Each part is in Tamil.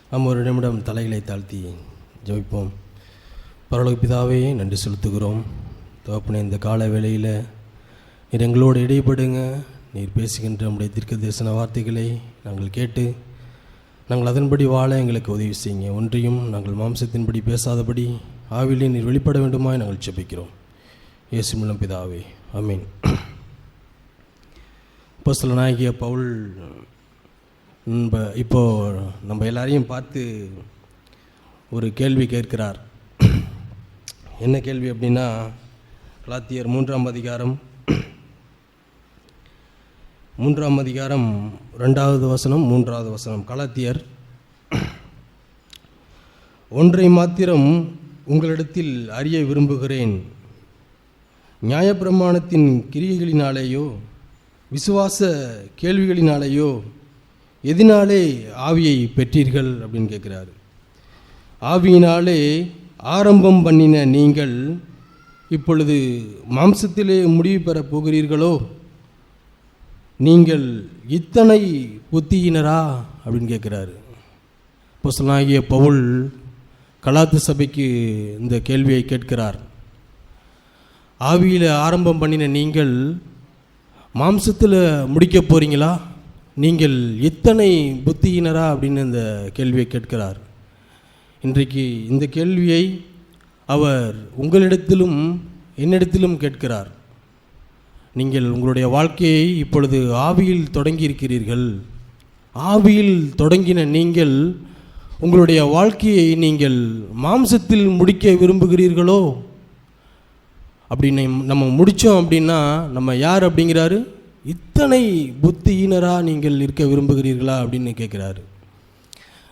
நாம் ஒரு நிமிடம் தலைகளை தாழ்த்தி ஜெபிப்போம். பரலோக பிதாவே, நன்றி செலுத்துகிறோம். தகப்பனே, இந்த கால வேளையில் நீர் எங்களோடு இடைப்படுங்க. நீர் பேசுகின்ற நம்முடைய தீர்க்க தரிசன வார்த்தைகளை நாங்கள் கேட்டு நாங்கள் அதன்படி வாழ எங்களுக்கு உதவி செய்யுங்க. ஒன்றையும் நாங்கள் மாம்சத்தின்படி பேசாதபடி ஆவிலே நீர் வெளிப்பட வேண்டுமாய் நாங்கள் ஜெபிக்கிறோம். இயேசு மூலம் பிதாவே, ஆமீன். அப்போஸ்தலனாகிய பவுல் இப்போது நம்ம எல்லாரையும் பார்த்து ஒரு கேள்வி கேட்கிறார். என்ன கேள்வி அப்படின்னா, கலாத்தியர் 3ஆம் அதிகாரம் 2வது வசனம் 3வது வசனம். கலாத்தியர், ஒன்றை மாத்திரம் உங்களிடத்தில் அறிய விரும்புகிறேன். நியாயப்பிரமாணத்தின் கிரியைகளினாலேயோ விசுவாச கேள்விகளினாலேயோ எதினாலே ஆவியை பெற்றீர்கள் அப்படின்னு கேட்குறாரு. ஆவியினாலே ஆரம்பம் பண்ணின நீங்கள் இப்பொழுது மாம்சத்திலே முடிவு பெறப் போகிறீர்களோ? நீங்கள் இத்தனை புத்தியினரா அப்படின்னு கேட்குறாரு. அப்போஸ்தலனாகிய பவுல் கலாத்து சபைக்கு இந்த கேள்வியை கேட்கிறார். ஆவியில் ஆரம்பம் பண்ணின நீங்கள் மாம்சத்தில் முடிக்க போகிறீங்களா? நீங்கள் எத்தனை புத்தியினரா அப்படின்னு இந்த கேள்வியை கேட்கிறார். இன்றைக்கு இந்த கேள்வியை அவர் உங்களிடத்திலும் என்னிடத்திலும் கேட்கிறார். நீங்கள் உங்களுடைய வாழ்க்கையை இப்பொழுது ஆவியில் தொடங்கி இருக்கிறீர்கள். ஆவியில் தொடங்கின நீங்கள் உங்களுடைய வாழ்க்கையை நீங்கள் மாம்சத்தில் முடிக்க விரும்புகிறீர்களோ? அப்படின்னு நம்ம முடித்தோம் அப்படின்னா நம்ம யார் அப்படிங்கிறாரு? இத்தனை புத்தியினராக நீங்கள் இருக்க விரும்புகிறீர்களா அப்படின்னு கேட்குறாரு.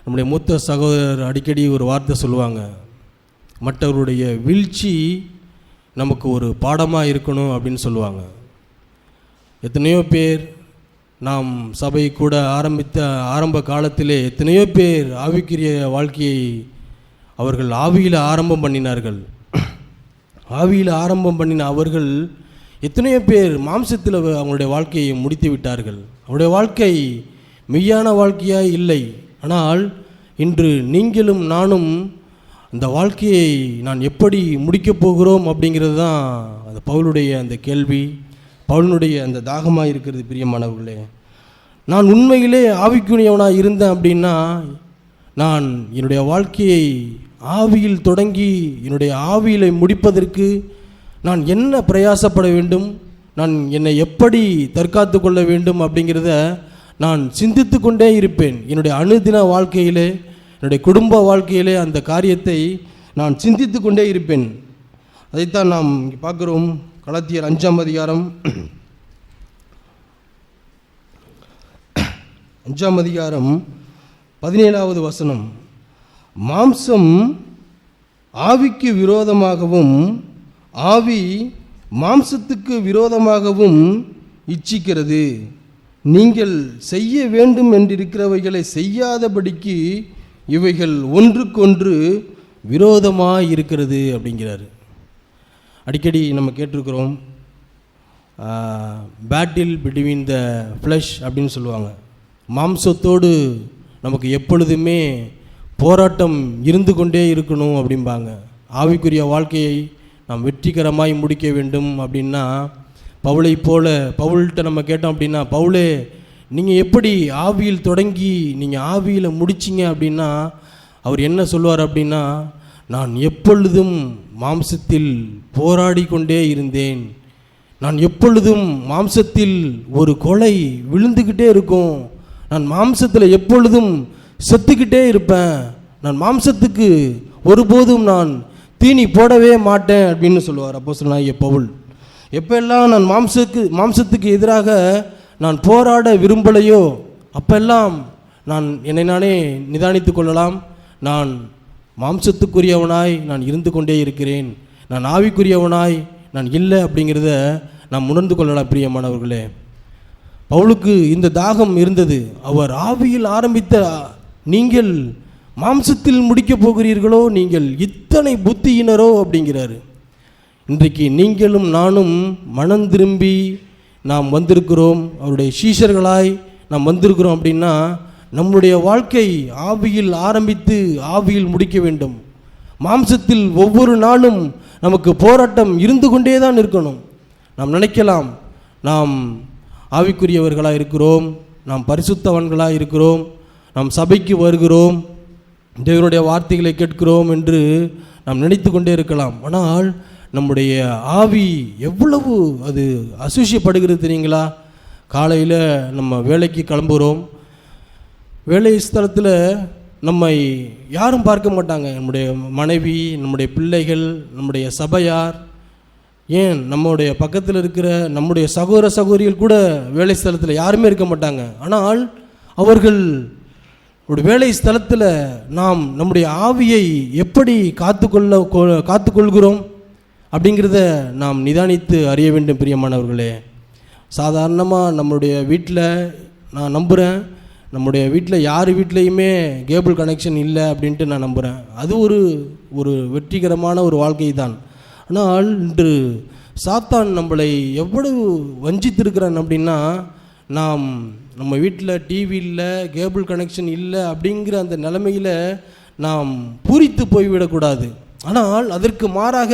நம்முடைய மூத்த சகோதரர் அடிக்கடி ஒரு வார்த்தை சொல்லுவாங்க, மற்றவருடைய வீழ்ச்சி நமக்கு ஒரு பாடமாக இருக்கணும் அப்படின்னு சொல்லுவாங்க. எத்தனையோ பேர் நாம் சபை கூட ஆரம்பித்த ஆரம்ப காலத்திலே எத்தனையோ பேர் ஆவிக்குரிய வாழ்க்கையை அவர்கள் ஆவியில் ஆரம்பம் பண்ணினார்கள். ஆவியில் ஆரம்பம் பண்ணின அவர்கள் எத்தனையோ பேர் மாம்சத்தில் அவங்களுடைய வாழ்க்கையை முடித்து விட்டார்கள். அவருடைய வாழ்க்கை மெய்யான வாழ்க்கையாக இல்லை. ஆனால் இன்று நீங்களும் நானும் அந்த வாழ்க்கையை நான் எப்படி முடிக்கப் போகிறோம் அப்படிங்கிறது தான் அந்த பவுலுடைய அந்த கேள்வி, பவுலுடைய அந்த தாகமாக இருக்கிறது. பிரியமானவர்களே, நான் உண்மையிலே ஆவிக்குரியவனாக இருந்தேன் அப்படின்னா நான் என்னுடைய வாழ்க்கையை ஆவியில் தொடங்கி என்னுடைய ஆவியில் முடிப்பதற்கு நான் என்ன பிரயாசப்பட வேண்டும், நான் என்னை எப்படி தற்காத்து கொள்ள வேண்டும் அப்படிங்கிறத நான் சிந்தித்து கொண்டே இருப்பேன். என்னுடைய அனுதின வாழ்க்கையிலே, என்னுடைய குடும்ப வாழ்க்கையிலே அந்த காரியத்தை நான் சிந்தித்து கொண்டே இருப்பேன். அதைத்தான் நாம் பார்க்குறோம். கலாத்தியர் 5ஆம் அதிகாரம் 17வது வசனம். மாம்சம் ஆவிக்கு விரோதமாகவும் ஆவி மாம்சத்துக்கு விரோதமாகவும் இச்சிக்கிறது. நீங்கள் செய்ய வேண்டும் என்றிருக்கிறவைகளை செய்யாதபடிக்கு இவைகள் ஒன்றுக்கொன்று விரோதமாக இருக்கிறது அப்படிங்கிறாரு. அடிக்கடி நம்ம கேட்டிருக்கிறோம், பேட்டில் பிட்வீன் த ஃப்ளஷ் அப்படின்னு சொல்லுவாங்க. மாம்சத்தோடு நமக்கு எப்பொழுதுமே போராட்டம் இருந்து கொண்டே இருக்கணும் அப்படிம்பாங்க. ஆவிக்குரிய வாழ்க்கையை நாம் வெற்றிகரமாய் முடிக்க வேண்டும் அப்படின்னா பவுலை போல பவுல்கிட்ட நம்ம கேட்டோம் அப்படின்னா, பவுலே நீங்கள் எப்படி ஆவியில் தொடங்கி நீங்கள் ஆவியில் முடிச்சிங்க அப்படின்னா அவர் என்ன சொல்லுவார் அப்படின்னா, நான் எப்பொழுதும் மாம்சத்தில் போராடி கொண்டே இருந்தேன். நான் எப்பொழுதும் மாம்சத்தில் ஒரு கொலை விழுந்துக்கிட்டே இருக்கும். நான் மாம்சத்தில் எப்பொழுதும் செத்துக்கிட்டே இருப்பேன். நான் மாம்சத்துக்கு ஒருபோதும் நான் தீனி போடவே மாட்டேன் அப்படின்னு சொல்லுவார் அப்போஸ்தலனாகிய பவுல். எப்பெல்லாம் நான் மாம்சத்துக்கு எதிராக நான் போராட விரும்பலையோ அப்பெல்லாம் நான் என்னை நானே நிதானித்து கொள்ளலாம். நான் மாம்சத்துக்குரியவனாய் நான் இருந்து கொண்டே இருக்கிறேன், நான் ஆவிக்குரியவனாய் நான் இல்லை அப்படிங்கிறத நாம் உணர்ந்து கொள்ளலாம். பிரியமானவர்களே, பவுலுக்கு இந்த தாகம் இருந்தது. அவர் ஆவியில் ஆரம்பித்த நீங்கள் மாம்சத்தில் முடிக்கப் போகிறீர்களோ? நீங்கள் இத்தனை புத்தியினரோ அப்படிங்கிறாரு. இன்றைக்கு நீங்களும் நானும் மனம் திரும்பி நாம் வந்திருக்கிறோம், அவருடைய சீஷர்களாய் நாம் வந்திருக்கிறோம் அப்படின்னா நம்முடைய வாழ்க்கை ஆவியில் ஆரம்பித்து ஆவியில் முடிக்க வேண்டும். மாம்சத்தில் ஒவ்வொரு நாளும் நமக்கு போராட்டம் இருந்து கொண்டே தான் இருக்கணும். நாம் நினைக்கலாம், நாம் ஆவிக்குரியவர்களாக இருக்கிறோம், நாம் பரிசுத்தவன்களாக இருக்கிறோம், நாம் சபைக்கு வருகிறோம், தேவனுடைய வார்த்தைகளை கேட்கிறோம் என்று நாம் நினைத்து கொண்டே இருக்கலாம். ஆனால் நம்முடைய ஆவி எவ்வளவு அது அசூசியப்படுகிறது தெரியுங்களா? காலையில் நம்ம வேலைக்கு கிளம்புகிறோம், வேலை ஸ்தலத்தில் நம்மை யாரும் பார்க்க மாட்டாங்க. நம்முடைய மனைவி, நம்முடைய பிள்ளைகள், நம்முடைய சபையார், ஏன் நம்முடைய பக்கத்தில் இருக்கிற நம்முடைய சகோதர சகோதரிகள் கூட வேலை ஸ்தலத்தில் யாருமே இருக்க மாட்டாங்க. ஆனால் அவர்கள் ஒரு வேலை ஸ்தலத்தில் நாம் நம்முடைய ஆவியை எப்படி காத்துக்கொள்கிறோம் அப்படிங்கிறத நாம் நிதானித்து அறிய வேண்டும் பிரியமானவர்களே. சாதாரணமாக நம்முடைய வீட்டில் நான் நம்புகிறேன், நம்முடைய வீட்டில் யார் வீட்லேயுமே கேபிள் கனெக்ஷன் இல்லை அப்படின்ட்டு நான் நம்புகிறேன். அது ஒரு வெற்றிகரமான ஒரு வாழ்க்கை தான். ஆனால் இன்று சாத்தான் நம்மளை எவ்வளவு வஞ்சித்திருக்கிறான் அப்படின்னா, நம்ம வீட்டில் டிவி இல்லை, கேபிள் கனெக்ஷன் இல்லை அப்படிங்கிற அந்த நிலைமையில் நாம் பூரித்து போய்விடக்கூடாது. ஆனால் அதற்கு மாறாக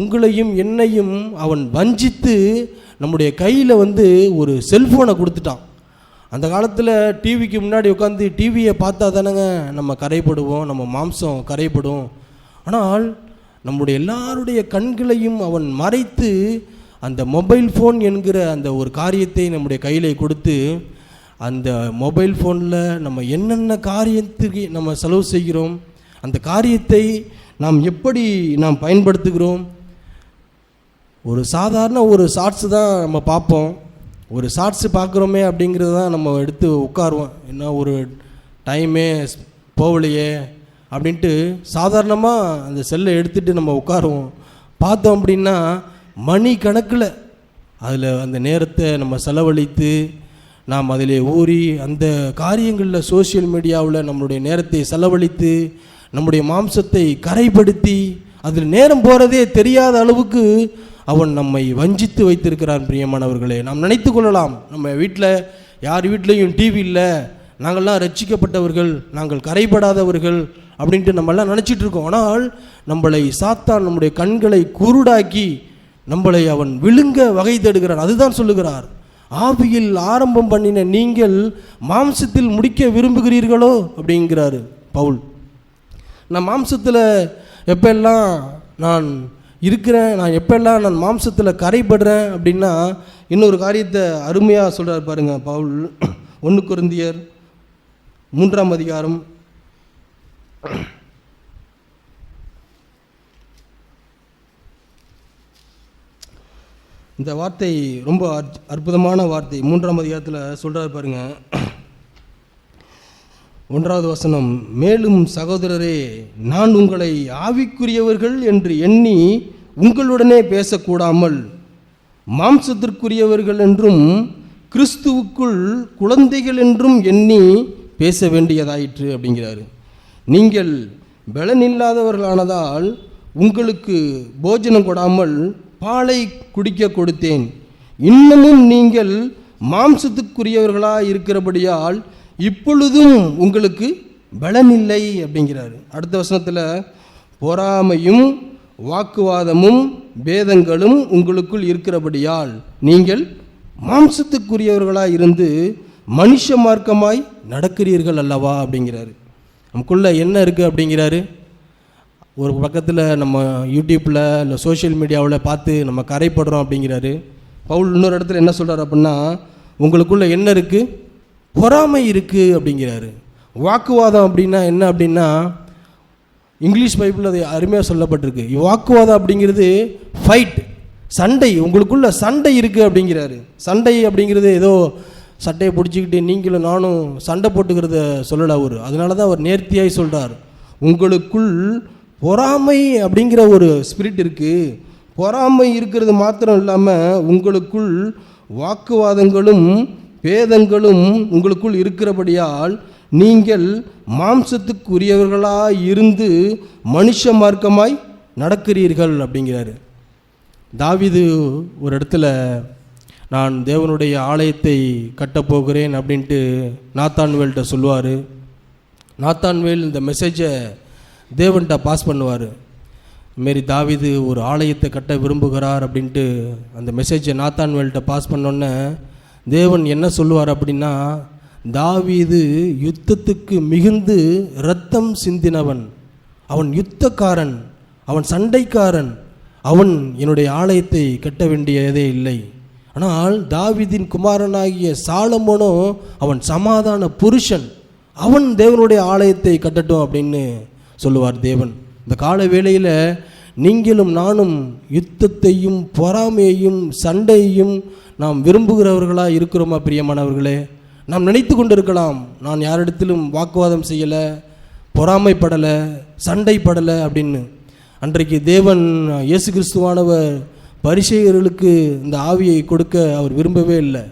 உங்களையும் என்னையும் அவன் வஞ்சித்து நம்முடைய கையில் ஒரு செல்ஃபோனை கொடுத்துட்டான். அந்த காலத்தில் டிவிக்கு முன்னாடி உட்காந்து டிவியை பார்த்தா தானேங்க நம்ம கரைப்படுவோம், நம்ம மாம்சம் கரைப்படும். ஆனால் நம்முடைய எல்லாருடைய கண்களையும் அவன் மறைத்து அந்த மொபைல் ஃபோன் என்கிற அந்த ஒரு காரியத்தை நம்முடைய கையில் கொடுத்து, அந்த மொபைல் ஃபோனில் நம்ம என்னென்ன காரியத்துக்கு நம்ம செலவு செய்கிறோம், அந்த காரியத்தை நாம் எப்படி நாம் பயன்படுத்துகிறோம். ஒரு சாதாரண ஒரு ஷார்ட்ஸு தான் நம்ம பார்ப்போம். ஒரு ஷார்ட்ஸு பார்க்குறோமே அப்படிங்கிறது தான் நம்ம எடுத்து உட்காருவோம். என்ன ஒரு டைமே போகலையே அப்படின்ட்டு சாதாரணமாக அந்த செல்லை எடுத்துகிட்டு நம்ம உட்காருவோம். பார்த்தோம் அப்படின்னா மணி கணக்கில் அதில் அந்த நேரத்தை நம்ம செலவழித்து நாம் அதில் ஊறி அந்த காரியங்களில் சோசியல் மீடியாவில் நம்மளுடைய நேரத்தை செலவழித்து நம்முடைய மாம்சத்தை கரைப்படுத்தி அதில் நேரம் போகிறதே தெரியாத அளவுக்கு அவன் நம்மை வஞ்சித்து வைத்திருக்கிறான். பிரியமானவர்களே, நாம் நினைத்து கொள்ளலாம், நம்ம வீட்டில் யார் வீட்லேயும் டிவி இல்லை, நாங்கள்லாம் ரட்சிக்கப்பட்டவர்கள், நாங்கள் கரைபடாதவர்கள் அப்படின்ட்டு நம்மெல்லாம் நினச்சிட்டு இருக்கோம். ஆனால் நம்மளை சாத்தான் நம்முடைய கண்களை குருடாக்கி நம்மளை அவன் விழுங்க வகை தேடுகிறான். அதுதான் சொல்லுகிறார், ஆவியில் ஆரம்பம் பண்ணின நீங்கள் மாம்சத்தில் முடிக்க விரும்புகிறீர்களோ அப்படிங்கிறாரு பவுல். நான் மாம்சத்தில் எப்பெல்லாம் நான் இருக்கிறேன், நான் எப்பெல்லாம் நான் மாம்சத்தில் கரைபடுறேன் அப்படின்னா இன்னொரு காரியத்தை அருமையாக சொல்கிறார் பாருங்கள் பவுல். 1 கொரிந்தியர் 3ஆம் அதிகாரம் 'இந்த வார்த்தை ரொம்ப அற்புதமான வார்த்தை. 3ஆம் அதிகாரத்தில் சொல்கிறார் பாருங்க, 1வது வசனம். மேலும் சகோதரரே, நான் உங்களை ஆவிக்குரியவர்கள் என்று எண்ணி உங்களுடனே பேசக்கூடாமல் மாம்சத்திற்குரியவர்கள் என்றும் கிறிஸ்துவுக்குள் குழந்தைகள் என்றும் எண்ணி பேச வேண்டியதாயிற்று அப்படிங்கிறாரு. நீங்கள் பலனில்லாதவர்களானதால் உங்களுக்கு போஜனம் கொடாமல் பாலை குடிக்க கொடுத்தேன். இன்னமும் நீங்கள் மாம்சத்துக்குரியவர்களாக இருக்கிறபடியால் இப்பொழுதும் உங்களுக்கு பலனில்லை அப்படிங்கிறாரு. அடுத்த வசனத்தில், பொறாமையும் வாக்குவாதமும் பேதங்களும் உங்களுக்குள் இருக்கிறபடியால் நீங்கள் மாம்சத்துக்குரியவர்களாக இருந்து மனுஷ மார்க்கமாய் நடக்கிறீர்கள் அல்லவா அப்படிங்கிறாரு. நமக்குள்ளே என்ன இருக்குது அப்படிங்கிறாரு. ஒரு பக்கத்தில் நம்ம யூடியூப்பில் இல்லை சோஷியல் மீடியாவில் பார்த்து நம்ம கரைப்படுறோம் அப்படிங்கிறாரு. பவுல் இன்னொரு இடத்துல என்ன சொல்கிறார் அப்படின்னா, உங்களுக்குள்ளே என்ன இருக்குது? பொறாமை இருக்குது அப்படிங்கிறாரு. வாக்குவாதம் அப்படின்னா என்ன அப்படின்னா, இங்கிலீஷ் பைபிள் அது அருமையாக சொல்லப்பட்டிருக்கு. வாக்குவாதம் அப்படிங்கிறது ஃபைட், சண்டை, உங்களுக்குள்ள சண்டை இருக்குது அப்படிங்கிறாரு. சண்டை அப்படிங்கிறது ஏதோ சட்டையை பிடிச்சிக்கிட்டு நீங்களும் நானும் சண்டை போட்டுக்கிறத சொல்லலை அவர். அதனால தான் அவர் நேர்த்தியாய் சொல்கிறார், உங்களுக்குள் பொறாமை அப்படிங்கிற ஒரு ஸ்பிரிட் இருக்குது. பொறாமை இருக்கிறது மாத்திரம் இல்லாமல் உங்களுக்குள் வாக்குவாதங்களும் பேதங்களும் உங்களுக்குள் இருக்கிறபடியால் நீங்கள் மாம்சத்துக்குரியவர்களாக இருந்து மனுஷ மார்க்கமாய் நடக்கிறீர்கள் அப்படிங்கிறாரு. தாவீது ஒரு இடத்துல நான் தேவனுடைய ஆலயத்தை கட்டப்போகிறேன் அப்படின்ட்டு நாத்தான்வேல்கிட்ட சொல்லுவார். நாத்தான்வேல் இந்த மெசேஜை தேவன்கிட்ட பாஸ் பண்ணுவார். இதுமாரி தாவீது ஒரு ஆலயத்தை கட்ட விரும்புகிறார் அப்படின்ட்டு அந்த மெசேஜை நாத்தான்வேல்கிட்ட பாஸ் பண்ணோன்னே தேவன் என்ன சொல்லுவார் அப்படின்னா, தாவீது யுத்தத்துக்கு மிகுந்து இரத்தம் சிந்தினவன், அவன் யுத்தக்காரன், அவன் சண்டைக்காரன், அவன் என்னுடைய ஆலயத்தை கட்ட வேண்டியதே இல்லை. ஆனால் தாவீதின் குமாரனாகிய சாலமோனோ அவன் சமாதான புருஷன், அவன் தேவனுடைய ஆலயத்தை கட்டட்டும் அப்படின்னு சொல்லுவார் தேவன். இந்த கால வேளையில் நீங்களும் நானும் யுத்தத்தையும் பொறாமையையும் சண்டையையும் நாம் விரும்புகிறவர்களாக இருக்கிறோமா பிரியமானவர்களே? நாம் நினைத்து கொண்டு இருக்கலாம், நான் யாரிடத்திலும் வாக்குவாதம் செய்யலை, பொறாமைப்படலை, சண்டைப்படலை அப்படின்னு. அன்றைக்கு தேவன் இயேசு கிறிஸ்துவானவர் பரிசேயர்களுக்கு இந்த ஆவியை கொடுக்க அவர் விரும்பவே இல்லை.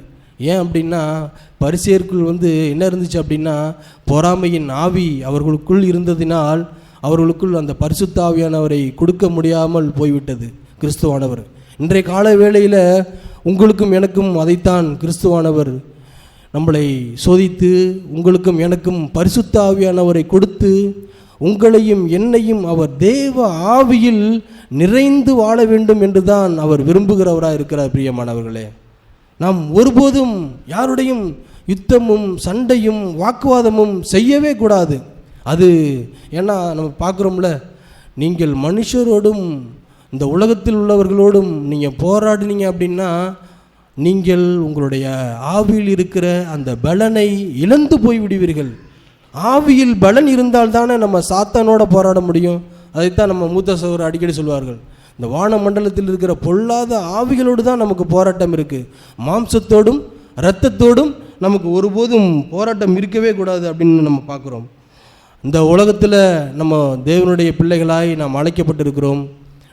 ஏன் அப்படின்னா, பரிசேயருக்குள் என்ன இருந்துச்சு அப்படின்னா, பொறாமையின் ஆவி அவர்களுக்குள் இருந்ததினால் அவர்களுக்குள் அந்த பரிசுத்த ஆவியானவரை கொடுக்க முடியாமல் போய்விட்டது கிறிஸ்துவானவர். இன்றைய கால வேளையில் உங்களுக்கும் எனக்கும் அதைத்தான் கிறிஸ்துவானவர் நம்மளை சோதித்து உங்களுக்கும் எனக்கும் பரிசுத்த ஆவியானவரை கொடுத்து உங்களையும் என்னையும் அவர் தேவ ஆவியில் நிறைந்து வாழ வேண்டும் என்று தான் அவர் விரும்புகிறவராக இருக்கிறார். பிரியமானவர்களே, நாம் ஒருபோதும் யாருடையும் யுத்தமும் சண்டையும் வாக்குவாதமும் செய்யவே கூடாது. அது ஏன்னா நம்ம பார்க்குறோம்ல, நீங்கள் மனுஷரோடும் இந்த உலகத்தில் உள்ளவர்களோடும் நீங்கள் போராடினீங்க அப்படின்னா நீங்கள் உங்களுடைய ஆவியில் இருக்கிற அந்த பலனை இழந்து போய்விடுவீர்கள். ஆவியில் பலன் இருந்தால் தானே நம்ம சாத்தானோட போராட முடியும். அதைத்தான் நம்ம மூத்த சகோதரர் அடிக்கடி சொல்வார்கள், இந்த வான மண்டலத்தில் இருக்கிற பொல்லாத ஆவிகளோடு தான் நமக்கு போராட்டம் இருக்குது. மாம்சத்தோடும் இரத்தத்தோடும் நமக்கு ஒருபோதும் போராட்டம் இருக்கவே கூடாது அப்படின்னு நம்ம பார்க்குறோம். இந்த உலகத்தில் நம்ம தேவனுடைய பிள்ளைகளாய் நாம் அழைக்கப்பட்டிருக்கிறோம்.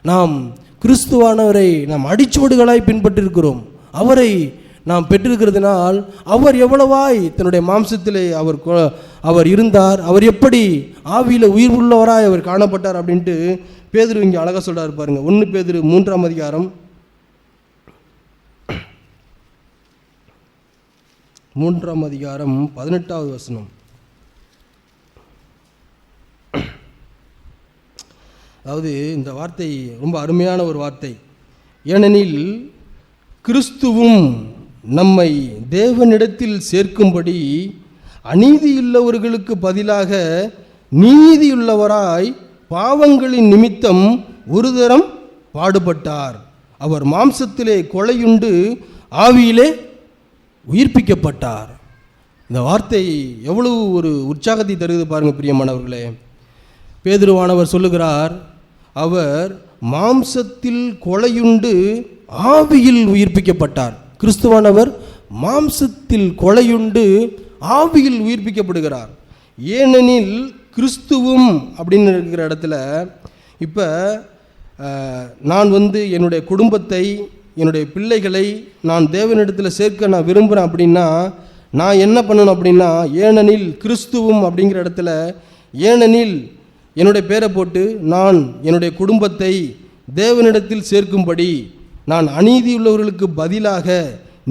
நாம் கிறிஸ்துவானவரை நாம் அடிச்சுவடுகளாய் பின்பற்றிருக்கிறோம். அவரை நாம் பெற்றிருக்கிறதுனால் அவர் எவ்வளவாய் தன்னுடைய மாம்சத்திலே அவர் இருந்தார், அவர் எப்படி ஆவியில் உயிர் உள்ளவராய் அவர் காணப்பட்டார் அப்படின்ட்டு பேதுரு இங்கே அழகாக சொல்கிறார் பாருங்க. 1 பேதுரு 3ஆம் அதிகாரம் 18வது வசனம். அதாவது இந்த வார்த்தை ரொம்ப அருமையான ஒரு வார்த்தை. ஏனெனில் கிறிஸ்துவும் நம்மை தேவனிடத்தில் சேர்க்கும்படி அநீதியுள்ளவர்களுக்கு பதிலாக நீதியுள்ளவராய் பாவங்களின் நிமித்தம் ஒரு தரம் பாடுபட்டார். அவர் மாம்சத்திலே கொலையுண்டு ஆவியிலே உயிர்ப்பிக்கப்பட்டார். இந்த வார்த்தை எவ்வளவு ஒரு உற்சாகத்தை தருகிறது பாருங்கள் பிரியமானவர்களே. பேதுருவானவர் சொல்லுகிறார், அவர் மாம்சத்தில் கொலையுண்டு ஆவியில் உயிர்ப்பிக்கப்பட்டார். கிறிஸ்துவானவர் மாம்சத்தில் கொலையுண்டு ஆவியில் உயிர்ப்பிக்கப்படுகிறார். ஏனெனில் கிறிஸ்துவும் அப்படின்னு இருக்கிற இடத்துல இப்போ நான் என்னுடைய குடும்பத்தை என்னுடைய பிள்ளைகளை நான் தேவனிடத்தில் சேர்க்க நான் விரும்புகிறேன் அப்படின்னா நான் என்ன பண்ணணும் அப்படின்னா, ஏனெனில் கிறிஸ்துவும் அப்படிங்கிற இடத்துல ஏனெனில் என்னுடைய பேரை போட்டு நான் என்னுடைய குடும்பத்தை தேவனிடத்தில் சேர்க்கும்படி நான் அநீதியுள்ளவர்களுக்கு பதிலாக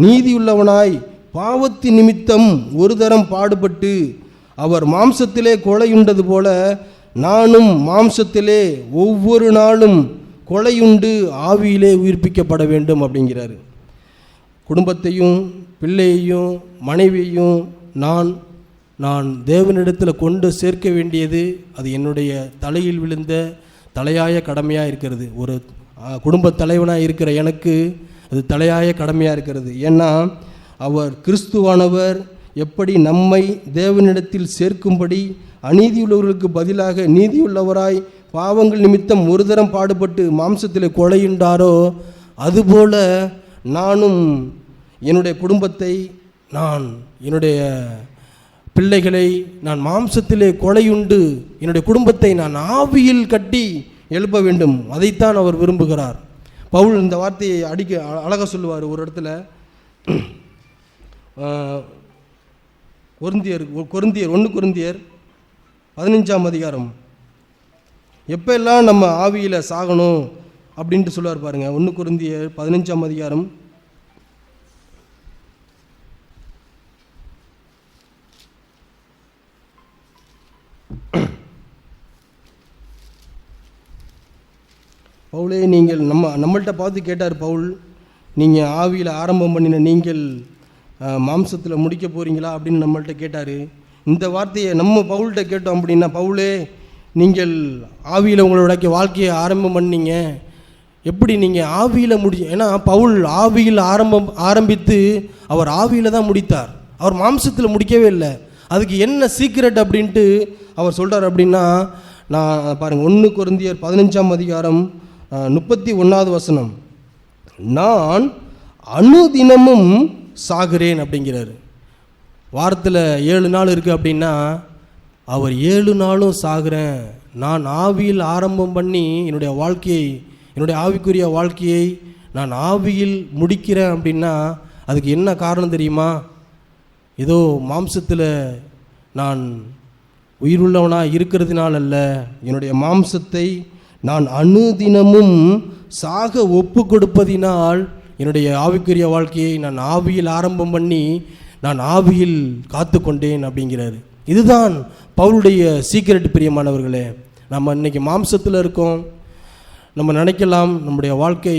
நீதியுள்ளவனாய் பாவத்தின் நிமித்தம் ஒரு தரம் பாடுபட்டு அவர் மாம்சத்திலே கொலையுண்டது போல நானும் மாம்சத்திலே ஒவ்வொரு நாளும் கொலையுண்டு ஆவியிலே உயிர்ப்பிக்கப்பட வேண்டும் அப்படிங்கிறாரு. குடும்பத்தையும் பிள்ளையையும் மனைவியையும் நான் தேவனிடத்தில் கொண்டு சேர்க்க வேண்டியது அது என்னுடைய தலையில் விழுந்த தலையாய கடமையாக இருக்கிறது. ஒரு குடும்ப தலைவனாக இருக்கிற எனக்கு அது தலையாய கடமையாக இருக்கிறது. ஏன்னா அவர் கிறிஸ்துவானவர் எப்படி நம்மை தேவனிடத்தில் சேர்க்கும்படி அநீதியுள்ளவர்களுக்கு பதிலாக நீதியுள்ளவராய் பாவங்கள் நிமித்தம் ஒரு தரம் பாடுபட்டு மாம்சத்தில் கொலையுண்டாரோ அதுபோல நானும் என்னுடைய குடும்பத்தை நான் என்னுடைய பிள்ளைகளை நான் மாம்சத்திலே கொலையுண்டு என்னுடைய குடும்பத்தை நான் ஆவியில் கட்டி எழுப்ப வேண்டும். அதைத்தான் அவர் விரும்புகிறார். பவுல் இந்த வார்த்தையை அழகாக சொல்லுவார் ஒரு இடத்துல. கொரிந்தியர் 1 கொரிந்தியர் 15ஆம் அதிகாரம். எப்போ எல்லாம் நம்ம ஆவியில் சாகணும் அப்படின்ட்டு சொல்லுவார் பாருங்கள். 1 கொரிந்தியர் 15ஆம் அதிகாரம் பவுலே, நீங்கள் நம்மள்கிட்ட பார்த்து கேட்டார் பவுல், நீங்கள் ஆவியில் ஆரம்பம் பண்ணின நீங்கள் மாம்சத்தில் முடிக்க போகிறீங்களா அப்படின்னு நம்மள்கிட்ட கேட்டார். இந்த வார்த்தையை நம்ம பவுல்கிட்ட கேட்டோம் அப்படின்னா, பவுலே நீங்கள் ஆவியில் உங்களோட வாழ்க்கையை ஆரம்பம் பண்ணீங்க, எப்படி நீங்கள் ஆவியில் ஏன்னா பவுல் ஆவியில் ஆரம்பித்து அவர் ஆவியில் தான் முடித்தார், அவர் மாம்சத்தில் முடிக்கவே இல்லை. அதுக்கு என்ன சீக்ரெட் அப்படின்ட்டு அவர் சொல்கிறார் அப்படின்னா, நான் பாருங்கள் 1 கொரிந்தியர் 15ஆம் அதிகாரம் 31வது வசனம், நான் அனுதினமும் சாகிறேன் அப்படிங்கிறாரு. வாரத்தில் 7 நாள் இருக்குது அப்படின்னா அவர் 7 நாளும் சாகிறேன், நான் ஆவியில் ஆரம்பம் பண்ணி என்னுடைய வாழ்க்கையை, என்னுடைய ஆவிக்குரிய வாழ்க்கையை நான் ஆவியில் முடிக்கிறேன் அப்படின்னா அதுக்கு என்ன காரணம் தெரியுமா? ஏதோ மாம்சத்தில் நான் உயிருள்ளவனாக இருக்கிறதுனால அல்ல, என்னுடைய மாம்சத்தை நான் அனுதினமும் சாக ஒப்பு கொடுப்பதினால் என்னுடைய ஆவிக்குரிய வாழ்க்கையை நான் ஆவியில் ஆரம்பம் பண்ணி நான் ஆவியில் காத்து கொண்டேன் அப்படிங்கிறாரு. இதுதான் பவுலுடைய சீக்ரெட். பிரியமானவர்களே, நம்ம இன்றைக்கி மாம்சத்தில் இருக்கோம், நம்ம நினைக்கலாம் நம்முடைய வாழ்க்கை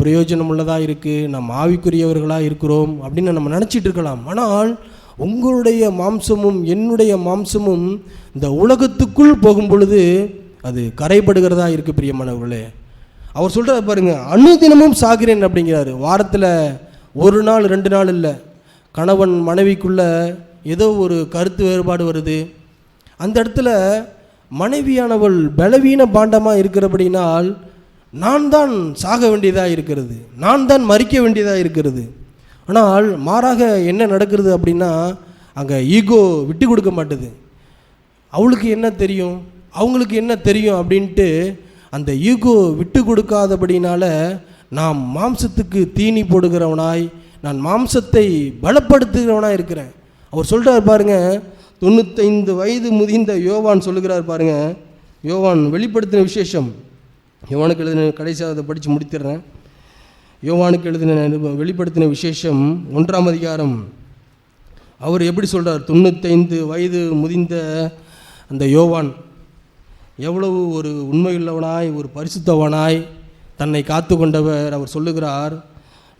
பிரயோஜனம் உள்ளதாக இருக்குது, நம்ம ஆவிக்குரியவர்களாக இருக்கிறோம் அப்படின்னு நம்ம நினச்சிட்டு இருக்கலாம். ஆனால் உங்களுடைய மாம்சமும் என்னுடைய மாம்சமும் இந்த உலகத்துக்குள் போகும் பொழுது அது கரைப்படுகிறதா இருக்குது. பிரியமானவர்களே, அவர் சொல்கிறார் பாருங்கள், அனுதினமும் சாகிறேன் அப்படிங்கிறாரு. வாரத்தில் 1 நாள் 2 நாள் இல்லை, கணவன் மனைவிக்குள்ள ஏதோ ஒரு கருத்து வேறுபாடு வருது, அந்த இடத்துல மனைவியானவள் பலவீன பாண்டமாக இருக்கிறபடினால் நான் தான் சாக வேண்டியதாக இருக்கிறது, நான் தான் மறிக்க வேண்டியதாக இருக்கிறது. ஆனால் மாறாக என்ன நடக்கிறது அப்படின்னா, அங்கே ஈகோ விட்டு கொடுக்க மாட்டுது. அவளுக்கு என்ன தெரியும், அவங்களுக்கு என்ன தெரியும் அப்படின்ட்டு அந்த ஈகோ விட்டு கொடுக்காதபடினால நாம் மாம்சத்துக்கு தீனி போடுகிறவனாய், நான் மாம்சத்தை பலப்படுத்துகிறவனாக இருக்கிறேன். அவர் சொல்கிறார் பாருங்க, 95 வயது முதிர்ந்த யோவான் சொல்லுகிறார் பாருங்க. யோவான் வெளிப்படுத்தின விசேஷம், யோவானுக்கு எழுதின கடைசியாக அதை படித்து முடித்திடுறேன். யோவானுக்கு எழுதின வெளிப்படுத்தின விசேஷம் 1ஆம் அதிகாரம். அவர் எப்படி சொல்கிறார்? 95 வயது முதிர்ந்த அந்த யோவான் எவ்வளவு ஒரு உண்மையுள்ளவனாய், ஒரு பரிசுத்தவனாய் தன்னை காத்து கொண்டவர். அவர் சொல்லுகிறார்,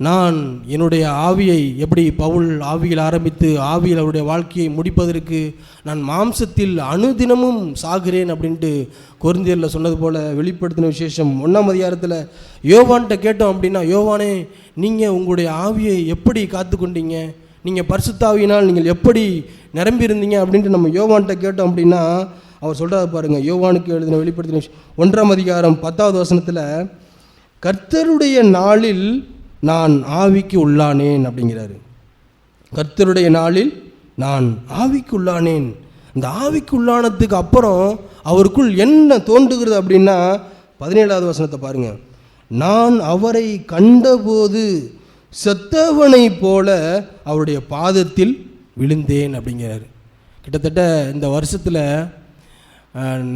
நான் என்னுடைய ஆவியை, எப்படி பவுல் ஆவியில் ஆரம்பித்து ஆவியில் அவருடைய வாழ்க்கையை முடிப்பதற்கு நான் மாம்சத்தில் அனுதினமும் சாகிறேன் அப்படின்ட்டு கொரிந்தியரில் சொன்னது போல் வெளிப்படுத்தின விசேஷம் 1ஆம் அதிகாரத்தில் யோவான்கிட்ட கேட்டோம் அப்படின்னா, யோவானே நீங்கள் உங்களுடைய ஆவியை எப்படி காத்து கொண்டீங்க, நீங்கள் பரிசுத்தாவியினால் நீங்கள் எப்படி நிரம்பியிருந்தீங்க அப்படின்ட்டு நம்ம யோவான்கிட்ட கேட்டோம் அப்படின்னா அவர் சொல்கிறார் பாருங்கள். யோவானுக்கு எழுதின வெளிப்படுத்தின 1ஆம் அதிகாரம் 10வது வசனத்தில், கர்த்தருடைய நாளில் நான் ஆவிக்கு உள்ளானேன் அப்படிங்கிறாரு. கர்த்தருடைய நாளில் நான் ஆவிக்கு உள்ளானேன். இந்த ஆவிக்கு உள்ளானதுக்கு அப்புறம் அவருக்குள் என்ன தோன்றுகிறது அப்படின்னா 17வது வசனத்தை பாருங்கள். நான் அவரை கண்டபோது செத்தவனை போல அவருடைய பாதத்தில் விழுந்தேன் அப்படிங்கிறாரு. கிட்டத்தட்ட இந்த வருஷத்தில்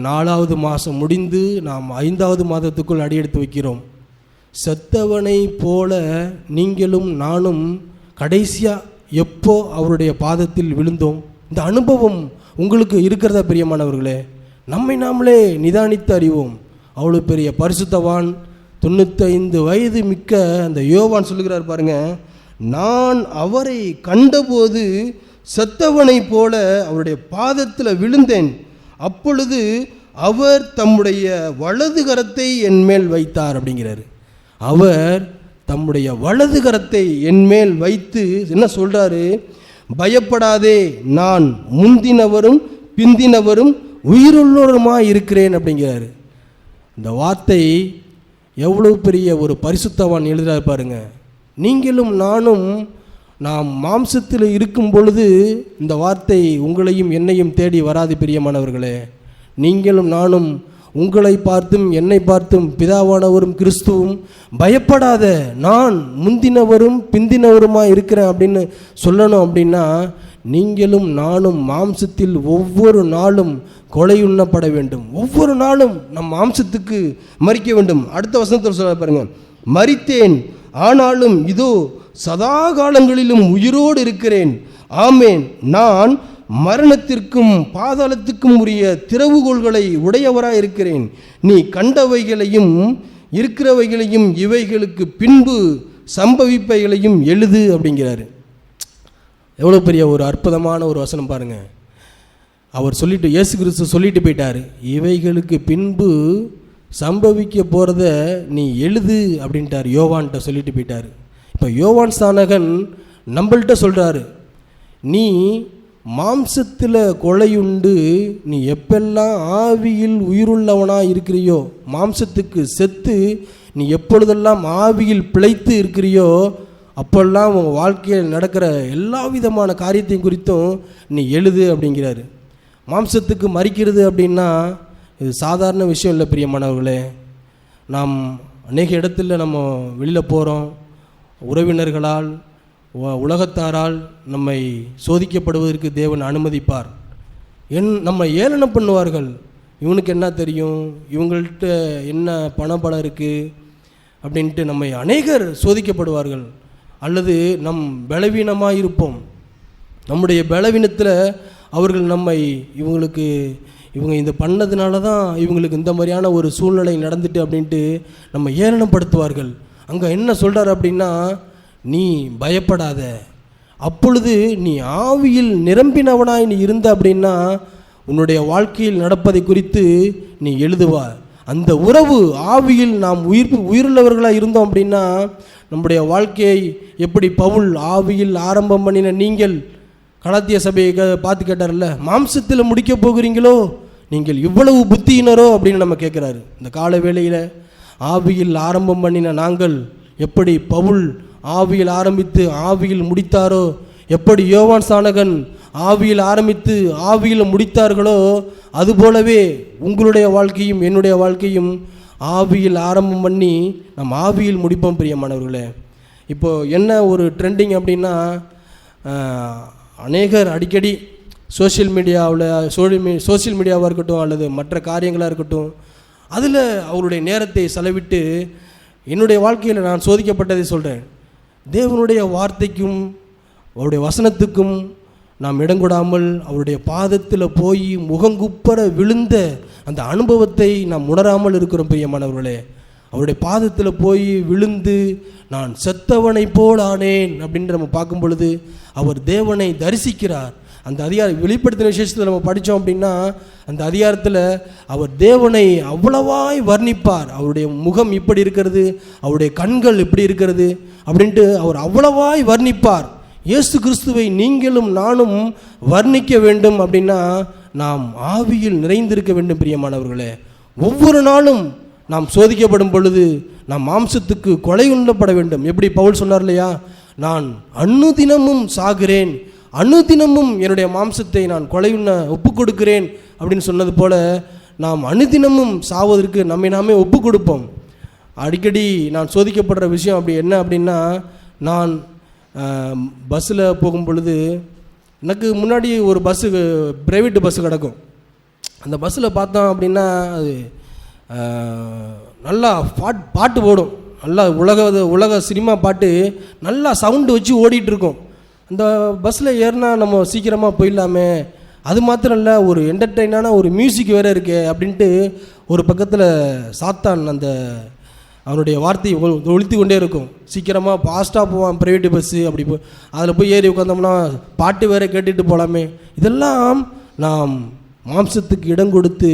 4வது மாதம் முடிந்து நாம் 5வது மாதத்துக்குள் அடியெடுத்து வைக்கிறோம். செத்தவனை போல நீங்களும் நானும் கடைசியாக எப்போ அவருடைய பாதத்தில் விழுந்தோம்? இந்த அனுபவம் உங்களுக்கு இருக்கிறதா பிரியமானவர்களே? நம்மை நாமளே நிதானித்து அறிவோம். அவ்வளோ பெரிய பரிசுத்தவான், 95 வயது மிக்க அந்த யோவான் சொல்லுகிறார் பாருங்க, நான் அவரை கண்டபோது செத்தவனை போல அவருடைய பாதத்தில் விழுந்தேன், அப்பொழுது அவர் தம்முடைய வலது கரத்தை என் மேல் வைத்தார் அப்படிங்கிறாரு. அவர் தம்முடைய வலது கரத்தை என் மேல் வைத்து என்ன சொல்கிறாரு? பயப்படாதே, நான் முந்தினவரும் பிந்தினவரும் உயிருள்ளவருமாய் இருக்கிறேன் அப்படிங்கிறாரு. இந்த வார்த்தை எவ்வளோ பெரிய ஒரு பரிசுத்தவான் எழுதுகிறார் பாருங்க. நீங்களும் நானும் நாம் மாம்சத்தில் இருக்கும் பொழுது இந்த வார்த்தை உங்களையும் என்னையும் தேடி வராது பிரியமானவர்களே. நீங்களும் நானும் உங்களை பார்த்தும் என்னை பார்த்தும் பிதாவானவரும் கிறிஸ்துவும் பயப்படாத, நான் முந்தினவரும் பிந்தினவருமாக இருக்கிறேன் அப்படின்னு சொல்லணும். அப்படின்னா நீங்களும் நானும் மாம்சத்தில் ஒவ்வொரு நாளும் கொலையுண்ணப்பட வேண்டும், ஒவ்வொரு நாளும் நம் மாம்சத்துக்கு மரிக்க வேண்டும். அடுத்த வசனத்தில் சொல்ல பாருங்க, மரித்தேன் ஆனாலும் இதோ சதா காலங்களிலும் உயிரோடு இருக்கிறேன், ஆமேன், நான் மரணத்திற்கும் பாதாளத்துக்கும் உரிய திறவுகோள்களை உடையவராக இருக்கிறேன். நீ கண்டவைகளையும் இருக்கிறவைகளையும் இவைகளுக்கு பின்பு சம்பவிப்பைகளையும் எழுது அப்படிங்கிறாரு. எவ்வளோ பெரிய ஒரு அற்புதமான ஒரு வசனம் பாருங்கள். அவர் சொல்லிட்டு, இயேசு கிறிஸ்து சொல்லிட்டு போயிட்டார், இவைகளுக்கு பின்பு சம்பவிக்க போகிறத நீ எழுது அப்படின்ட்டார். யோவான்கிட்ட சொல்லிட்டு போயிட்டார். இப்போ யோவான் ஸ்நானகன் நம்மள்கிட்ட சொல்கிறாரு, நீ மாம்சத்தில் கொலையுண்டு நீ எப்பெல்லாம் ஆவியில் உயிருள்ளவனாக இருக்கிறியோ, மாம்சத்துக்கு செத்து நீ எப்பொழுதெல்லாம் ஆவியில் பிழைத்து இருக்கிறியோ அப்பெல்லாம் உங்கள் வாழ்க்கையில் நடக்கிற எல்லா விதமான காரியத்தையும் குறித்தும் நீ எழுது அப்படிங்கிறாரு. மாம்சத்துக்கு மறிக்கிறது அப்படின்னா இது சாதாரண விஷயம் இல்லை பிரியமானவர்களே. நாம் அநேக இடத்துல நம்ம வெளியில் போகிறோம், உறவினர்களால் உலகத்தாரால் நம்மை சோதிக்கப்படுவதற்கு தேவன் அனுமதிப்பார். நம்ம ஏளனம் பண்ணுவார்கள். இவனுக்கு என்ன தெரியும், இவங்கள்ட்ட என்ன பணபலம் இருக்குது அப்படின்ட்டு நம்மை அநேகர் சோதிக்கப்படுவார்கள். அல்லது நம் பலவீனமாக இருப்போம். நம்முடைய பலவீனத்தில் அவர்கள் நம்மை இவங்க இந்த பண்ணதுனால தான் இவங்களுக்கு இந்த மாதிரியான ஒரு சூழ்நிலை நடந்துட்டு அப்படின்ட்டு நம்ம ஏளனப்படுத்துவார்கள். அங்கே என்ன சொல்கிறார் அப்படின்னா, நீ பயப்படாத, அப்பொழுது நீ ஆவியில் நிரம்பினவனாய் நீ இருந்த அப்படின்னா உன்னுடைய வாழ்க்கையில் நடப்பதை குறித்து நீ எழுதுவார். அந்த உறவு ஆவியில் நாம் உயிருள்ளவர்களாக இருந்தோம் அப்படின்னா நம்முடைய வாழ்க்கையை எப்படி பவுல் ஆவியில் ஆரம்பம் பண்ணின நீங்கள் கலாத்திய சபையை பார்த்து கேட்டார்ல, மாம்சத்தில் முடிக்க போகிறீங்களோ, நீங்கள் இவ்வளவு புத்தியினரோ அப்படின்னு நம்ம கேட்குறாரு. இந்த கால வேளையில் ஆவியில் ஆரம்பம் பண்ணின நாங்கள் எப்படி பவுல் ஆவியில் ஆரம்பித்து ஆவியில் முடித்தாரோ, எப்படி யோவான் ஸ்நானகன் ஆவியில் ஆரம்பித்து ஆவியில் முடித்தார்களோ, அதுபோலவே உங்களுடைய வாழ்க்கையும் என்னுடைய வாழ்க்கையும் ஆவியில் ஆரம்பம் பண்ணி நம்ம ஆவியில் முடிப்போம் பிரியமானவர்களே. இப்போது என்ன ஒரு ட்ரெண்டிங் அப்படின்னா, அநேகர் அடிக்கடி சோஷியல் மீடியாவாக இருக்கட்டும் அல்லது மற்ற காரியங்களாக இருக்கட்டும், அதில் அவருடைய நேரத்தை செலவிட்டு, என்னுடைய வாழ்க்கையில் நான் சோதிக்கப்பட்டதை சொல்கிறேன், தேவனுடைய வார்த்தைக்கும் அவருடைய வசனத்துக்கும் நாம் இடங்கொடாமல் அவருடைய பாதத்தில் போய் முகங்குப்பர விழுந்த அந்த அனுபவத்தை நாம் உணராமல் இருக்கிறோம் பிரியமானவர்களே. அவருடைய பாதத்தில் போய் விழுந்து நான் செத்தவனை போல் ஆனேன் அப்படின்னு நம்ம பார்க்கும் பொழுது அவர் தேவனை தரிசிக்கிறார். அந்த அதிகாரம் வெளிப்படுத்தின விசேஷத்தில் நம்ம படித்தோம் அப்படின்னா அந்த அதிகாரத்தில் அவர் தேவனை அவ்வளவாய் வர்ணிப்பார். அவருடைய முகம் இப்படி இருக்கிறது, அவருடைய கண்கள் இப்படி இருக்கிறது அப்படின்ட்டு அவர் அவ்வளவாய் வர்ணிப்பார். இயேசு கிறிஸ்துவை நீங்களும் நானும் வர்ணிக்க வேண்டும் அப்படின்னா நாம் ஆவியில் நிறைந்திருக்க வேண்டும் பிரியமானவர்களே. ஒவ்வொரு நாளும் நாம் சோதிக்கப்படும் பொழுது நாம் மாம்சத்துக்கு கொலை உண்ணப்பட வேண்டும். எப்படி பவுல் சொன்னார் இல்லையா, நான் அனுதினமும் சாகிறேன், அனுதினமும் என்னுடைய மாம்சத்தை நான் கொலை உண்ண ஒப்பு கொடுக்கிறேன் அப்படின்னு சொன்னது போல நாம் அனுதினமும் சாவதற்கு நம்மை நாமே ஒப்பு கொடுப்போம். அடிக்கடி நான் சோதிக்கப்படுற விஷயம் அப்படி என்ன அப்படின்னா, நான் பஸ்ஸில் போகும் பொழுது எனக்கு முன்னாடி ஒரு பஸ்ஸு, ப்ரைவேட்டு பஸ்ஸு கிடக்கும். அந்த பஸ்ஸில் பார்த்தோம் அப்படின்னா அது நல்லா பாட்டு ஓடும், நல்லா உலக சினிமா பாட்டு நல்லா சவுண்டு வச்சு ஓடிட்டுருக்கோம். அந்த பஸ்ஸில் ஏறினா நம்ம சீக்கிரமாக போயிடலாமே, அது மாத்திரம் இல்லை ஒரு என்டர்டெயினான ஒரு மியூசிக் வேறு இருக்கே அப்படின்ட்டு ஒரு பக்கத்தில் சாத்தான் அந்த அவனுடைய வார்த்தையை ஒழித்து கொண்டே இருக்கும். சீக்கிரமாக ஃபாஸ்ட்டாக போவான் ப்ரைவேட்டு பஸ்ஸு, அப்படி அதில் போய் ஏறி உட்காந்தோம்னா பாட்டு வேறு கேட்டுட்டு போகலாமே. இதெல்லாம் நாம் மாம்சத்துக்கு இடம் கொடுத்து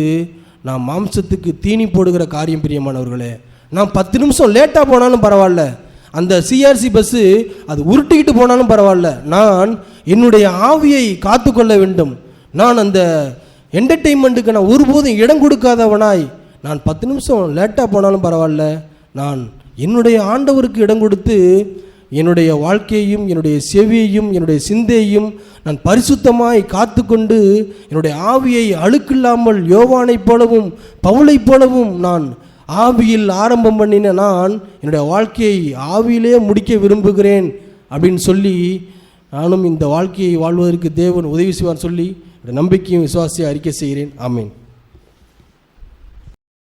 நாம் மாம்சத்துக்கு தீனி போடுகிற காரியம் பிரியமானவர்களே. நான் 10 நிமிஷம் லேட்டாக போனாலும் பரவாயில்ல, அந்த சிஆர்சி பஸ்ஸு அது உருட்டிக்கிட்டு போனாலும் பரவாயில்ல, நான் என்னுடைய ஆவியை காத்து கொள்ள வேண்டும். நான் அந்த என்டர்டெயின்மெண்ட்டுக்கு நான் ஒருபோதும் இடம் கொடுக்காதவனாய் நான் 10 நிமிஷம் லேட்டாக போனாலும் பரவாயில்ல, நான் என்னுடைய ஆண்டவருக்கு இடம் கொடுத்து என்னுடைய வாழ்க்கையையும் என்னுடைய செவியையும் என்னுடைய சிந்தையையும் நான் பரிசுத்தமாய் காத்து கொண்டு என்னுடைய ஆவியை அழுக்கில்லாமல் யோவானைப் போலவும் பவுலைப் போலவும் நான் ஆவியில் ஆரம்பம் பண்ணின நான் என்னுடைய வாழ்க்கையை ஆவியிலே முடிக்க விரும்புகிறேன் அப்படின்னு சொல்லி நானும் இந்த வாழ்க்கையை வாழ்வதற்கு தேவன் உதவி செய்வார் சொல்லி நம்பிக்கையும் விசுவாசியை அறிக்கை செய்கிறேன். ஆமீன்.